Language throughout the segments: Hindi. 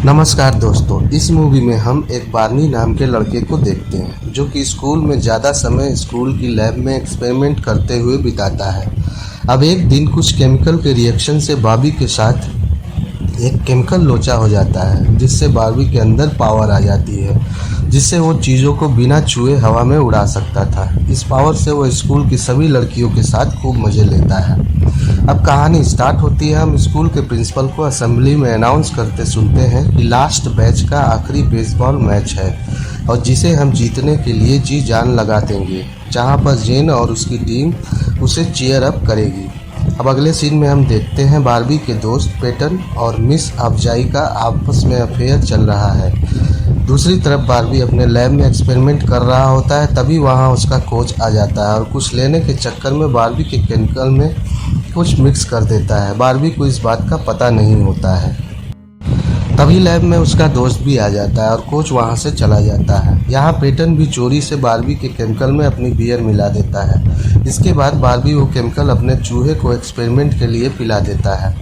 नमस्कार दोस्तों, इस मूवी में हम एक बार्नी नाम के लड़के को देखते हैं जो कि स्कूल में ज़्यादा समय स्कूल की लैब में एक्सपेरिमेंट करते हुए बिताता है। अब एक दिन कुछ केमिकल के रिएक्शन से बार्बी के साथ एक केमिकल लोचा हो जाता है, जिससे बार्बी के अंदर पावर आ जाती है, जिससे वो चीज़ों को बिना छुए हवा में उड़ा सकता था। इस पावर से वो स्कूल की सभी लड़कियों के साथ खूब मज़े लेता है। अब कहानी स्टार्ट होती है। हम स्कूल के प्रिंसिपल को असेंबली में अनाउंस करते सुनते हैं कि लास्ट बैच का आखिरी बेसबॉल मैच है और जिसे हम जीतने के लिए जी जान लगा देंगे, जहां पर जेन और उसकी टीम उसे चीयर अप करेगी। अब अगले सीन में हम देखते हैं बार्बी के दोस्त पेटन और मिस अफजाई का आपस में अफेयर चल रहा है। दूसरी तरफ बार्बी अपने लैब में एक्सपेरिमेंट कर रहा होता है, तभी वहां उसका कोच आ जाता है और कुछ लेने के चक्कर में बार्बी के केमिकल में कुछ मिक्स कर देता है। बार्बी को इस बात का पता नहीं होता है। तभी लैब में उसका दोस्त भी आ जाता है और कोच वहां से चला जाता है। यहाँ पेटन भी चोरी से बार्बी के केमिकल में अपनी बियर मिला देता है। इसके बाद बार्बी वो केमिकल अपने चूहे को एक्सपेरिमेंट के लिए पिला देता है।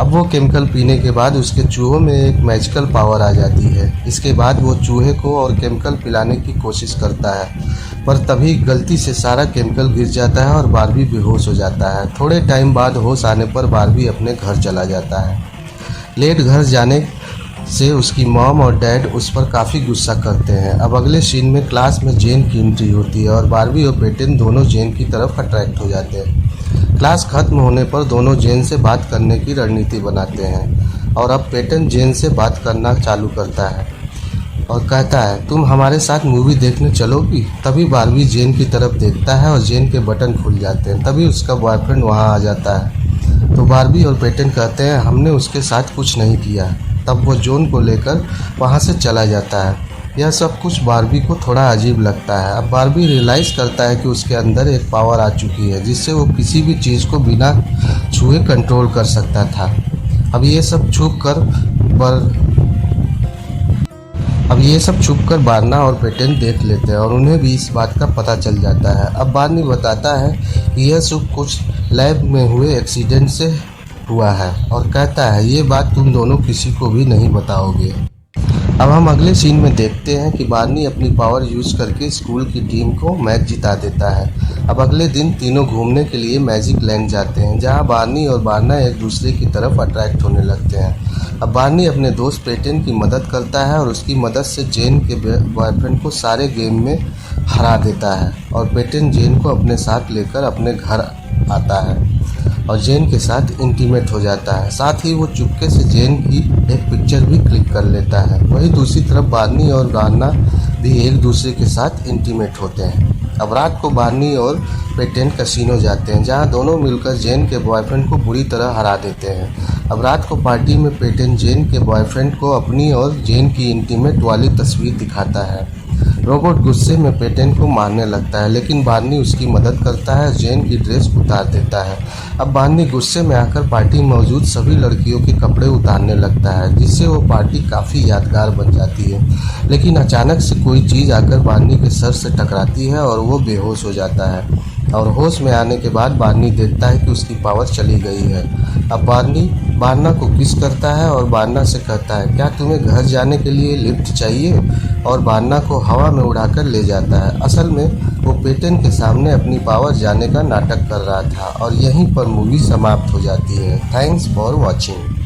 अब वो केमिकल पीने के बाद उसके चूहों में एक मैजिकल पावर आ जाती है। इसके बाद वो चूहे को और केमिकल पिलाने की कोशिश करता है, पर तभी गलती से सारा केमिकल गिर जाता है और बार्बी बेहोश हो जाता है। थोड़े टाइम बाद होश आने पर बार्बी अपने घर चला जाता है। लेट घर जाने से उसकी मॉम और डैड उस पर काफ़ी गुस्सा करते हैं। अब अगले सीन में क्लास में जेन की एंट्री होती है और बार्बी और पेटन दोनों जेन की तरफ अट्रैक्ट हो जाते हैं। क्लास खत्म होने पर दोनों जेन से बात करने की रणनीति बनाते हैं और अब पेटन जेन से बात करना चालू करता है और कहता है, तुम हमारे साथ मूवी देखने चलोगी? तभी बार्बी जेन की तरफ देखता है और जेन के बटन खुल जाते हैं। तभी उसका बॉयफ्रेंड वहां आ जाता है तो बार्बी और पेटन कहते हैं, हमने उसके साथ कुछ नहीं किया। तब वो जोन को लेकर वहां से चला जाता है। यह सब कुछ बार्बी को थोड़ा अजीब लगता है। अब बार्बी रियलाइज़ करता है कि उसके अंदर एक पावर आ चुकी है जिससे वो किसी भी चीज़ को बिना छुए कंट्रोल कर सकता था। अब ये सब छुप कर बार्ना और पेटन देख लेते हैं और उन्हें भी इस बात का पता चल जाता है। अब बार्नी बताता है कि यह सब कुछ लैब में हुए एक्सीडेंट से हुआ है और कहता है, ये बात तुम दोनों किसी को भी नहीं बताओगे। अब हम अगले सीन में देखते हैं कि बार्नी अपनी पावर यूज करके स्कूल की टीम को मैच जिता देता है। अब अगले दिन तीनों घूमने के लिए मैजिक लैंड जाते हैं, जहां बार्नी और बार्ना एक दूसरे की तरफ अट्रैक्ट होने लगते हैं। अब बार्नी अपने दोस्त पेटन की मदद करता है और उसकी मदद से जेन के बॉयफ्रेंड को सारे गेम में हरा देता है और पेटन जेन को अपने साथ लेकर अपने घर आता है और जेन के साथ इंटीमेट हो जाता है। साथ ही वो चुपके से जेन की एक पिक्चर भी क्लिक कर लेता है। वहीं दूसरी तरफ बार्नी और बार्ना भी एक दूसरे के साथ इंटीमेट होते हैं। अब रात को बार्नी और पेटन कैसीनो जाते हैं, जहां दोनों मिलकर जेन के बॉयफ्रेंड को बुरी तरह हरा देते हैं। अब रात को पार्टी में पेटन जेन के बॉयफ्रेंड को अपनी और जेन की इंटीमेट वाली तस्वीर दिखाता है। रोबोट गुस्से में पेटन को मारने लगता है, लेकिन बार्नी उसकी मदद करता है, जेन की ड्रेस उतार देता है। अब बार्नी गुस्से में आकर पार्टी में मौजूद सभी लड़कियों के कपड़े उतारने लगता है, जिससे वो पार्टी काफ़ी यादगार बन जाती है। लेकिन अचानक से कोई चीज़ आकर बार्नी के सर से टकराती है और वो बेहोश हो जाता है और होश में आने के बाद बार्नी देखता है कि उसकी पावर चली गई है। अब बार्नी बार्ना को किस करता है और बार्ना से कहता है, क्या तुम्हें घर जाने के लिए लिफ्ट चाहिए? और बार्ना को हवा में उड़ाकर ले जाता है। असल में वो पेटन के सामने अपनी पावर जाने का नाटक कर रहा था और यहीं पर मूवी समाप्त हो जाती है। Thanks for watching.